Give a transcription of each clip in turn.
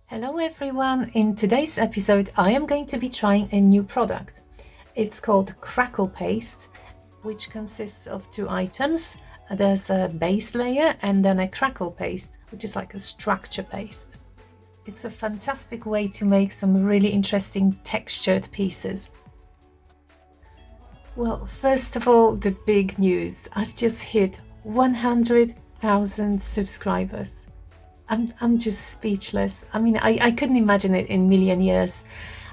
Hello everyone! In today's episode I am going to be trying a new product. It's called Crackle paste, which consists of two items. There's a base layer and then a crackle paste, which is like a structure paste. It's a fantastic way to make some really interesting textured pieces. Well, first of all, the big news. I've just hit 100,000 subscribers. I'm just speechless. I mean, I couldn't imagine it in a million years.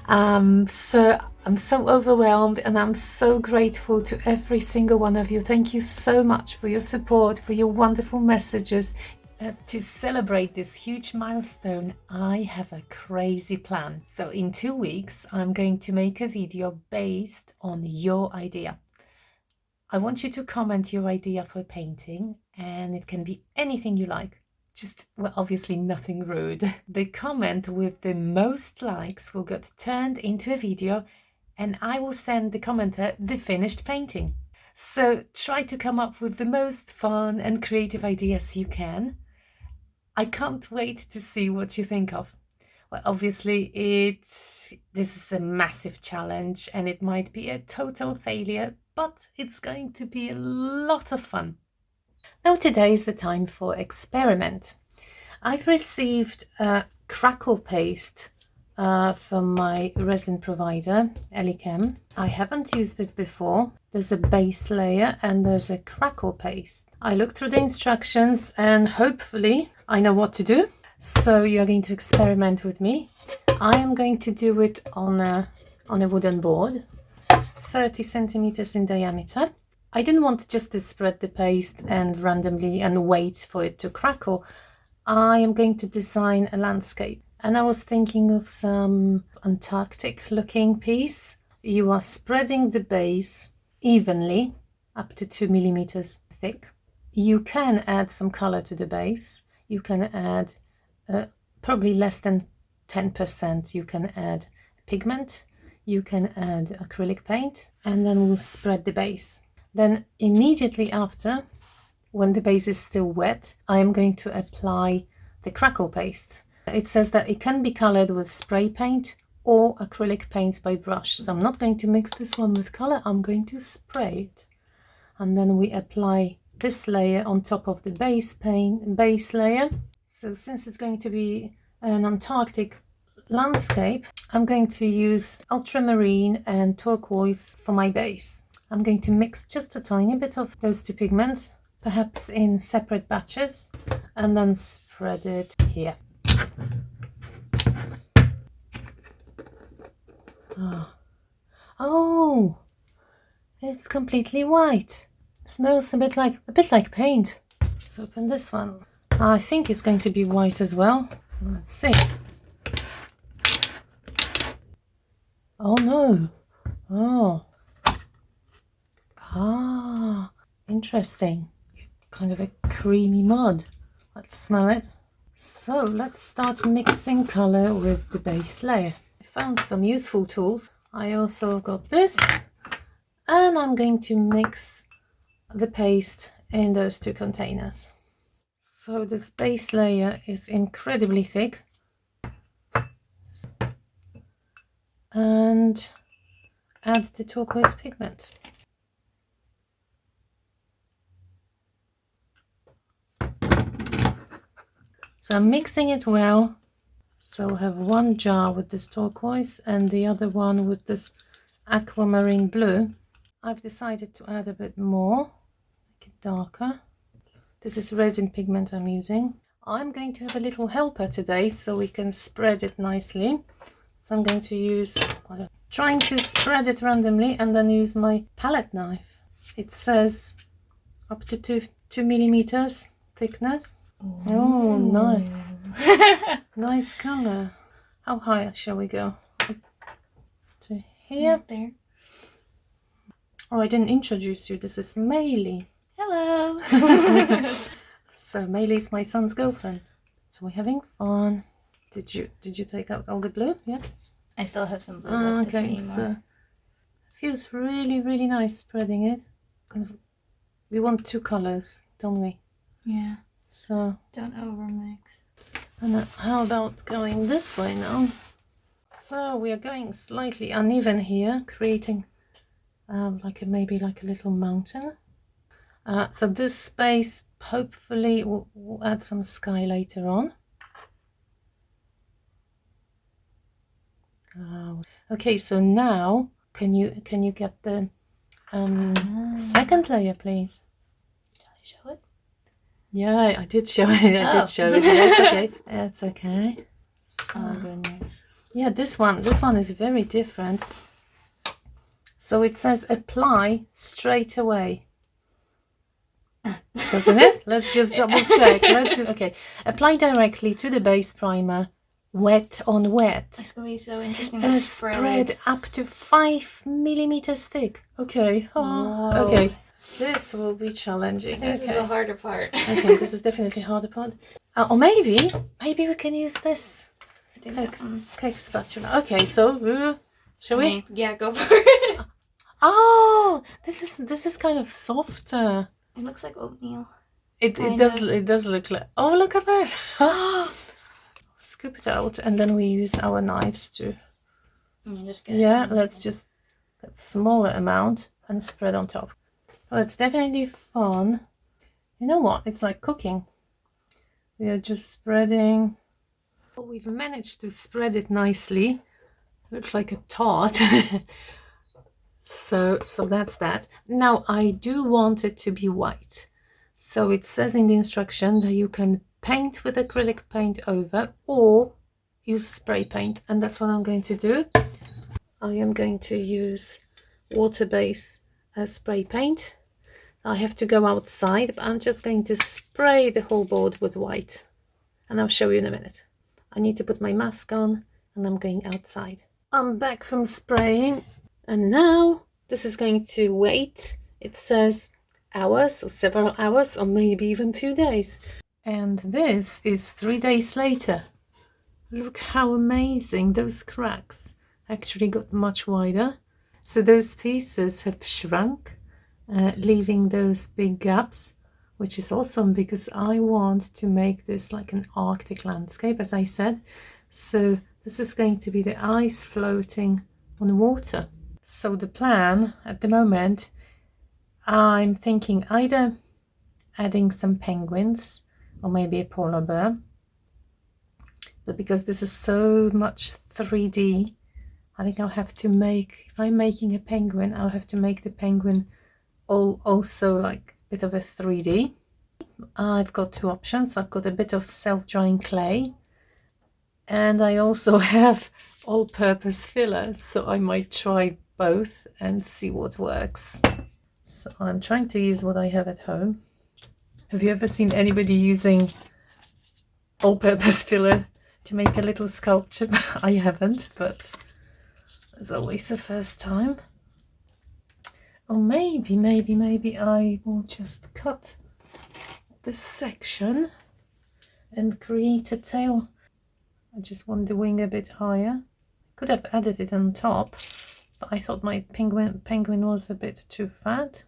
So I'm so overwhelmed and I'm so grateful to every single one of you. Thank you so much for your support, for your wonderful messages. To celebrate this huge milestone, I have a crazy plan. So in 2 weeks, I'm going to make a video based on your idea. I want you to comment your idea for painting, and it can be anything you like. Just, well, obviously nothing rude. The comment with the most likes will get turned into a video and I will send the commenter the finished painting. So try to come up with the most fun and creative ideas you can. I can't wait to see what you think of. Well, obviously this is a massive challenge and it might be a total failure, but it's going to be a lot of fun. Now today is the time for experiment. I've received a Crackle paste from my resin provider, ABcreative. I haven't used it before. There's a base layer and there's a Crackle paste. I looked through the instructions and hopefully I know what to do. So you're going to experiment with me. I am going to do it on a wooden board, 30 centimeters in diameter. I didn't want just to spread the paste and randomly and wait for it to crackle. I am going to design a landscape. And I was thinking of some Antarctic looking piece. You are spreading the base evenly, up to 2 millimeters thick. You can add some color to the base. You can add probably less than 10%. You can add pigment. You can add acrylic paint. And then we'll spread the base. Then immediately after, when the base is still wet, I am going to apply the Crackle paste. It says that it can be colored with spray paint or acrylic paint by brush. So I'm not going to mix this one with color, I'm going to spray it. And then we apply this layer on top of the base layer. So since it's going to be an Antarctic landscape, I'm going to use ultramarine and turquoise for my base. I'm going to mix just a tiny bit of those two pigments, perhaps in separate batches, and then spread it here. Oh, it's completely white. It smells a bit like paint. Let's open this one. I think it's going to be white as well. Let's see. Oh no. Oh. Ah, interesting. Kind of a creamy mud. Let's smell it. So let's start mixing color with the base layer. I found some useful tools. I also got this, and I'm going to mix the paste in those two containers. So this base layer is incredibly thick, and add the turquoise pigment. So I'm mixing it well. So I have one jar with this turquoise and the other one with this aquamarine blue. I've decided to add a bit more, make it darker. This is resin pigment I'm using. I'm going to have a little helper today so we can spread it nicely. So I'm going to use, trying to spread it randomly and then use my palette knife. It says up to 2 millimeters thickness. Oh, nice. Nice color. How high shall we go? Up to here? Right there. Oh, I didn't introduce you. This is Maylee. Hello. So Maylee's my son's girlfriend. So we're having fun. Did you take out all the blue? Yeah. I still have some blue left. Okay. So feels really, really nice spreading it. We want two colors, don't we? Yeah. So don't overmix. And how about going this way now? So we are going slightly uneven here, creating maybe like a little mountain. So this space, hopefully, we'll add some sky later on. Okay, so now can you get the second layer, please? Shall I show it? Yeah, I did show it. I did show it. That's okay. That's okay. Oh goodness. Yeah, this one is very different. So it says apply straight away. Doesn't it? Let's just double check. Okay. Apply directly to the base primer, wet on wet. It's gonna be so interesting to spread up to 5 millimeters thick. Okay. Whoa. Okay. This will be challenging. This is the harder part. Okay, this is definitely harder part. Or maybe we can use this cake spatula. Okay, so shall we? Yeah, go for it. Oh, this is kind of softer. It looks like oatmeal. It does look like. Oh, look at that. Scoop it out, and then we use our knives to. Let's just get smaller amount and spread on top. Oh, it's definitely fun. You know what? It's like cooking. We are just spreading. Oh, we've managed to spread it nicely. Looks like a tart. So that's that. Now I do want it to be white. So it says in the instruction that you can paint with acrylic paint over or use spray paint, and that's what I'm going to do. I am going to use water-based spray paint. I have to go outside, but I'm just going to spray the whole board with white, and I'll show you in a minute. I need to put my mask on, and I'm going outside. I'm back from spraying, and now this is going to wait. It says hours or several hours or maybe even a few days. And this is 3 days later. Look how amazing. Those cracks actually got much wider. So those pieces have shrunk, leaving those big gaps, which is awesome because I want to make this like an Arctic landscape, as I said. So this is going to be the ice floating on water. So the plan at the moment, I'm thinking either adding some penguins or maybe a polar bear. But because this is so much 3D, I think I'll have to make, if I'm making a penguin, I'll have to make the penguin also like a bit of a 3D. I've got two options. I've got a bit of self-drying clay, and I also have all-purpose filler, so I might try both and see what works. So I'm trying to use what I have at home. Have you ever seen anybody using all-purpose filler to make a little sculpture? I haven't, but it's always the first time. Or maybe I will just cut this section and create a tail. I just want the wing a bit higher. Could have added it on top, but I thought my penguin was a bit too fat.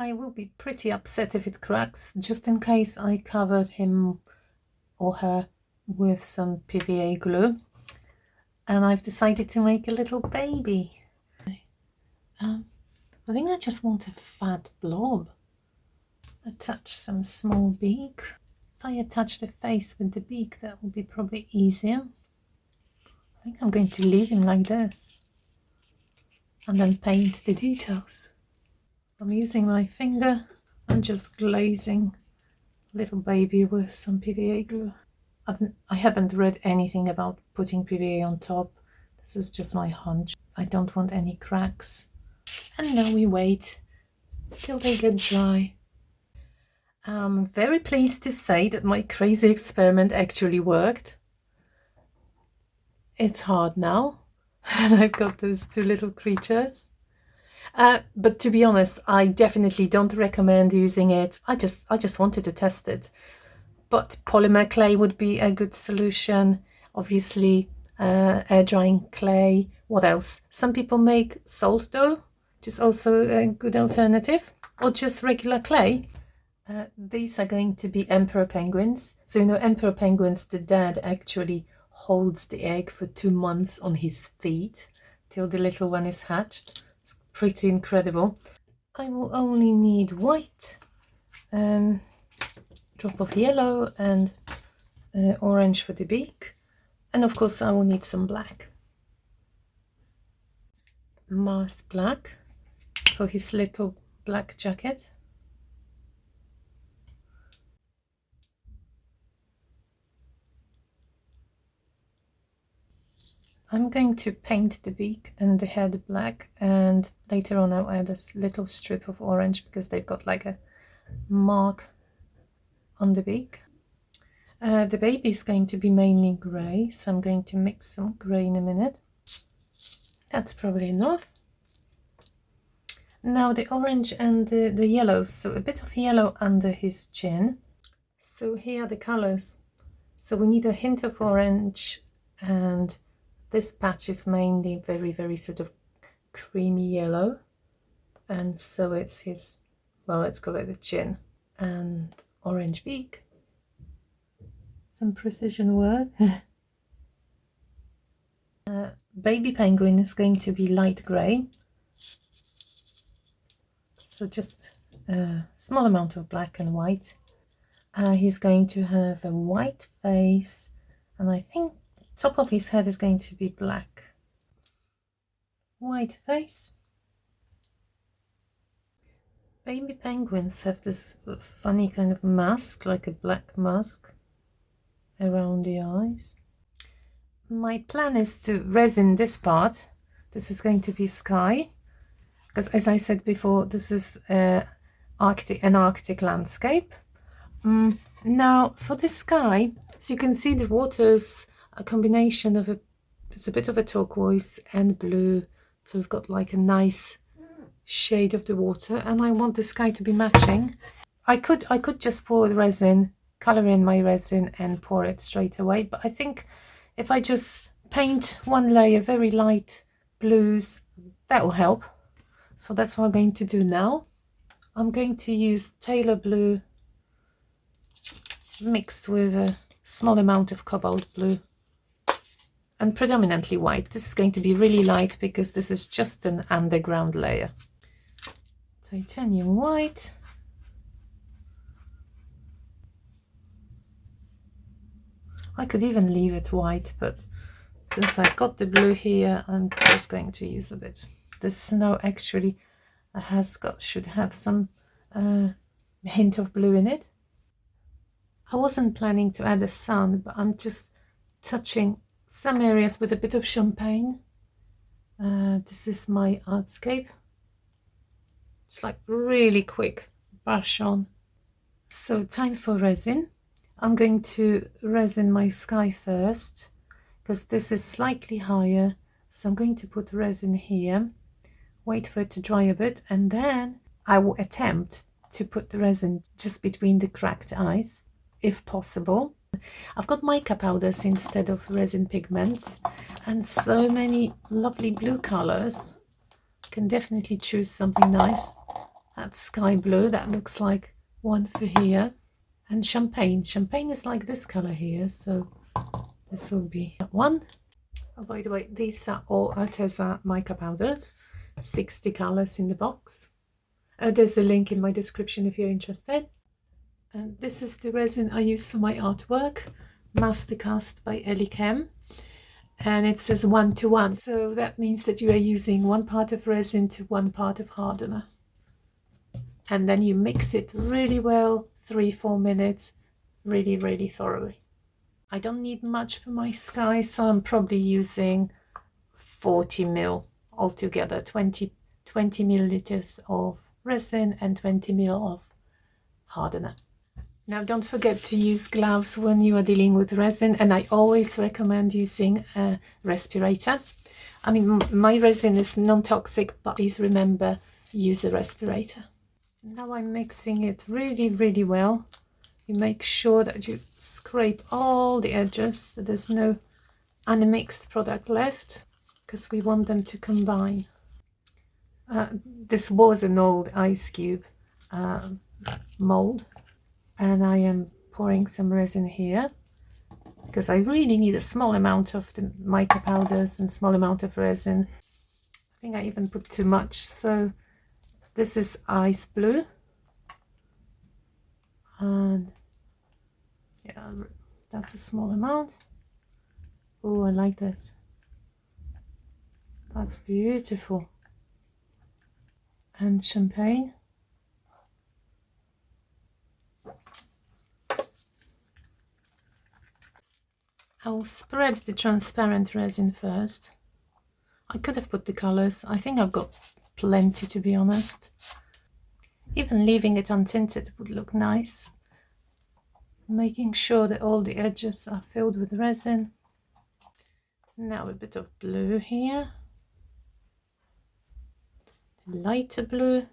I will be pretty upset if it cracks, just in case I covered him or her with some PVA glue. And I've decided to make a little baby. I think I just want a fat blob. Attach some small beak. If I attach the face with the beak, that will be probably easier. I think I'm going to leave him like this and then paint the details. I'm using my finger and just glazing little baby with some PVA glue. I haven't read anything about putting PVA on top. This is just my hunch. I don't want any cracks. And now we wait till they get dry. I'm very pleased to say that my crazy experiment actually worked. It's hard now, and I've got those two little creatures. But to be honest, I definitely don't recommend using it. I just wanted to test it. But polymer clay would be a good solution. Obviously, air drying clay. What else? Some people make salt dough, which is also a good alternative, or just regular clay. These are going to be emperor penguins. So, you know, emperor penguins, the dad actually holds the egg for 2 months on his feet till the little one is hatched. It's pretty incredible. I will only need white, drop of yellow and orange for the beak. And of course I will need some black. Mars black for his little black jacket. I'm going to paint the beak and the head black, and later on I'll add a little strip of orange because they've got like a mark on the beak. The baby is going to be mainly grey, so I'm going to mix some grey in a minute. That's probably enough. Now the orange and the yellow, so a bit of yellow under his chin. So here are the colors. So we need a hint of orange, and this patch is mainly very, very sort of creamy yellow. And so it's his, well, let's call it the chin and orange beak. Some precision work. Baby penguin is going to be light grey. So just a small amount of black and white. He's going to have a white face, and I think top of his head is going to be black. White face. Baby penguins have this funny kind of mask, like a black mask around the eyes. My plan is to resin this part. This is going to be sky, because as I said before, this is an Arctic landscape. Now for the sky, so you can see the water's a combination of it's a bit of a turquoise and blue, so we've got like a nice shade of the water, and I want the sky to be matching. I could just pour the resin, color in my resin and pour it straight away, but I think if I just paint one layer very light blues, that will help. So that's what I'm going to do now. I'm going to use Tailor Blue mixed with a small amount of cobalt blue and predominantly white. This is going to be really light because this is just an underground layer. Titanium white. I could even leave it white, but since I've got the blue here, I'm just going to use a bit. The snow actually should have some hint of blue in it. I wasn't planning to add a sun, but I'm just touching some areas with a bit of champagne. This is my artscape. It's like really quick brush on. So time for resin. I'm going to resin my sky first because this is slightly higher. So I'm going to put resin here, wait for it to dry a bit, and then I will attempt to put the resin just between the cracked eyes, if possible. I've got mica powders instead of resin pigments, and so many lovely blue colors. You can definitely choose something nice. That's sky blue, that looks like one for here. And champagne. Champagne is like this color here, so this will be that one. Oh, by the way, these are all Arteza mica powders, 60 colors in the box. There's the link in my description if you're interested. And this is the resin I use for my artwork, Mastercast by Elichem, and it says 1:1, so that means that you are using 1 part of resin to 1 part of hardener, and then you mix it really well, 3-4 minutes, really thoroughly. I don't need much for my sky, so I'm probably using 40 ml altogether, 20 milliliters of resin and 20 ml of hardener. Now don't forget to use gloves when you are dealing with resin, and I always recommend using a respirator. I mean, my resin is non-toxic, but please remember, use a respirator. Now I'm mixing it really well. You make sure that you scrape all the edges, that there's no unmixed product left, because we want them to combine. This was an old ice cube. mold, and I am pouring some resin here because I really need a small amount of the mica powders and small amount of resin. I think I even put too much, so this is ice blue, and yeah, that's a small amount. Oh, I like this. That's beautiful. And champagne. I'll spread the transparent resin first. I could have put the colors. I think I've got plenty, to be honest. Even leaving it untinted would look nice. Making sure that all the edges are filled with resin. Now a bit of blue here. Lighter blue.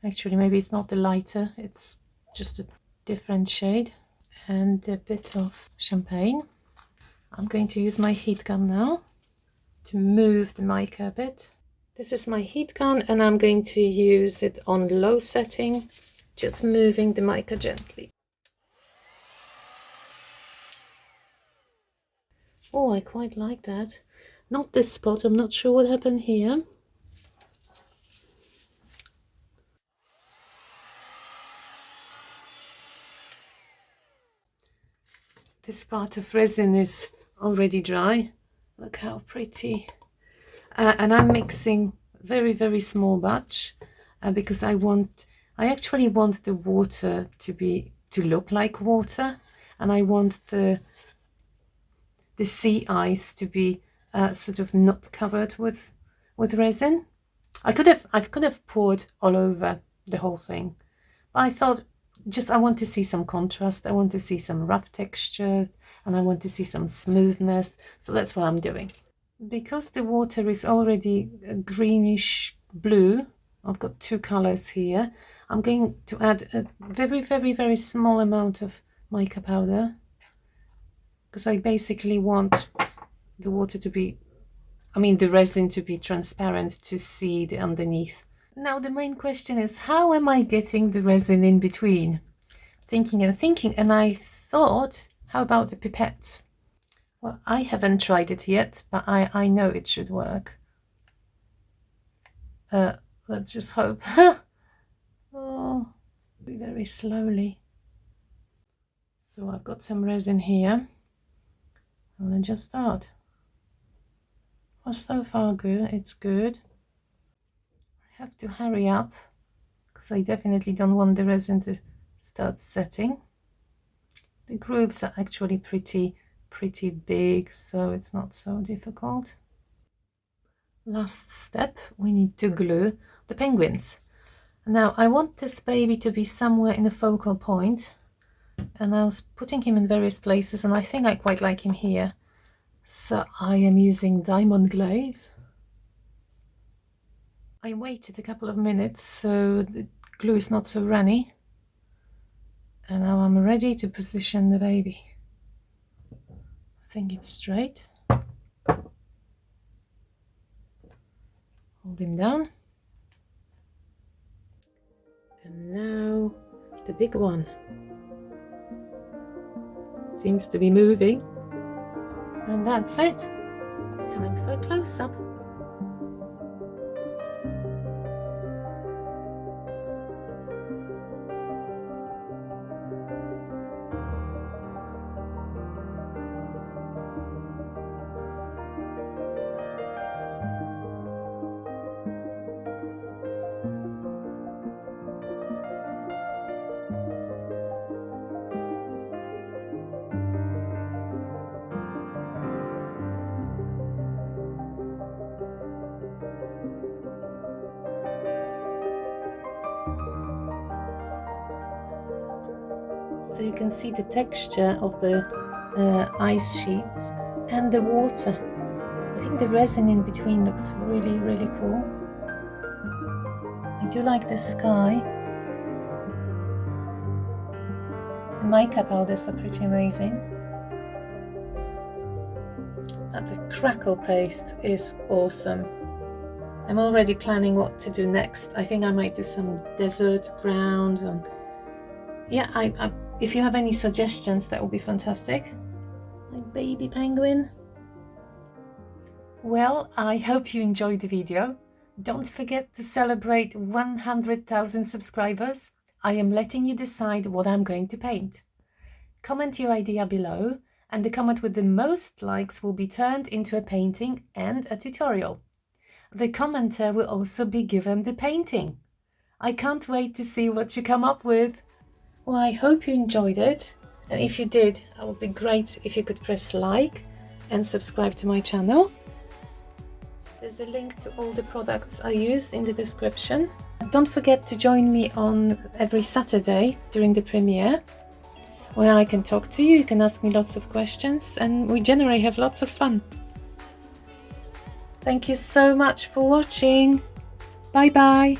Actually, maybe it's not the lighter, it's just a different shade. And a bit of champagne. I'm going to use my heat gun now to move the mica a bit. This is my heat gun, and I'm going to use it on low setting, just moving the mica gently. Oh, I quite like that. Not this spot, I'm not sure what happened here. This part of resin is already dry. Look how pretty. And I'm mixing very small batch because I actually want the water to look like water, and I want the sea ice to be sort of not covered with resin. I could have poured all over the whole thing, but I thought I want to see some contrast. I want to see some rough textures, and I want to see some smoothness. So that's what I'm doing. Because the water is already a greenish blue, I've got two colors here. I'm going to add a very small amount of mica powder, because I basically want the water to be, the resin to be transparent, to see the underneath. Now the main question is, how am I getting the resin in between? Thinking, and I thought, how about the pipette? Well, I haven't tried it yet, but I know it should work. Let's just hope. Oh, very slowly. So I've got some resin here. I'm gonna just start. Well, so far good, it's good. I have to hurry up because I definitely don't want the resin to start setting. The grooves are actually pretty big, so it's not so difficult. Last step, we need to glue the penguins. Now I want this baby to be somewhere in the focal point, and I was putting him in various places, and I think I quite like him here. So I am using diamond glaze. I waited a couple of minutes so the glue is not so runny, and now I'm ready to position the baby. I think it's straight. Hold him down. And now the big one seems to be moving. And that's it. Time for a close-up. So you can see the texture of the ice sheets and the water. I think the resin in between looks really cool. I do like the sky. The mica powders are pretty amazing. And the Crackle paste is awesome. I'm already planning what to do next. I think I might do some desert ground yeah, if you have any suggestions, that would be fantastic. My baby penguin. Well, I hope you enjoyed the video. Don't forget to celebrate 100,000 subscribers. I am letting you decide what I'm going to paint. Comment your idea below, and the comment with the most likes will be turned into a painting and a tutorial. The commenter will also be given the painting. I can't wait to see what you come up with. Well, I hope you enjoyed it, and if you did, it would be great if you could press like and subscribe to my channel. There's a link to all the products I used in the description. Don't forget to join me on every Saturday during the premiere, where I can talk to you, you can ask me lots of questions, and we generally have lots of fun. Thank you so much for watching. Bye bye.